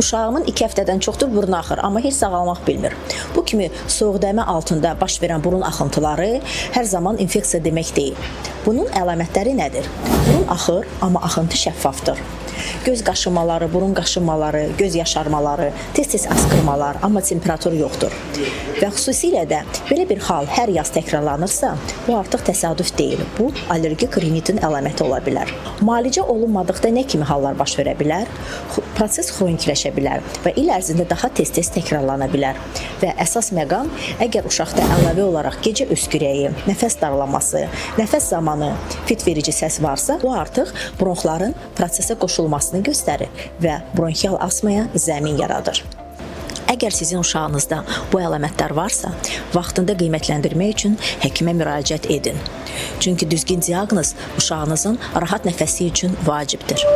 Uşağımın 2 həftədən çoxdur burnu axır, amma heç sağalmaq bilmir. Bu kimi soyuqdəymə altında baş verən burun axıntıları hər zaman infeksiya demək deyil. Bunun əlamətləri nədir? Burun axır, amma axıntı şəffafdır. Göz qaşınmaları, burun qaşınmaları, göz yaşarmaları, tez-tez askırmalar, amma temperatur yoxdur. Və xüsusilə də belə bir hal hər yaz təkrarlanırsa, bu artıq təsadüf deyil. Bu, allergik rinitin əlaməti ola bilər. Müalicə olunmadıqda nə kimi hallar baş verə bilər? Proses xronikləşə bilər və il ərzində daha tez-tez təkrarlana bilər. Və əsas məqam, əgər uşaqda əlavə olaraq gecə öskürəyi, nəfəs darlaması, nəfəs zamanı fit verici səs varsa, bu artıq bronxların prosesə qoşulmasını göstərir və bronxial asmaya zəmin yaradır. Əgər sizin uşağınızda bu əlamətlər varsa, vaxtında qiymətləndirmək üçün həkimə müraciət edin. Çünki düzgün diaqnoz uşağınızın rahat nəfəsi üçün vacibdir.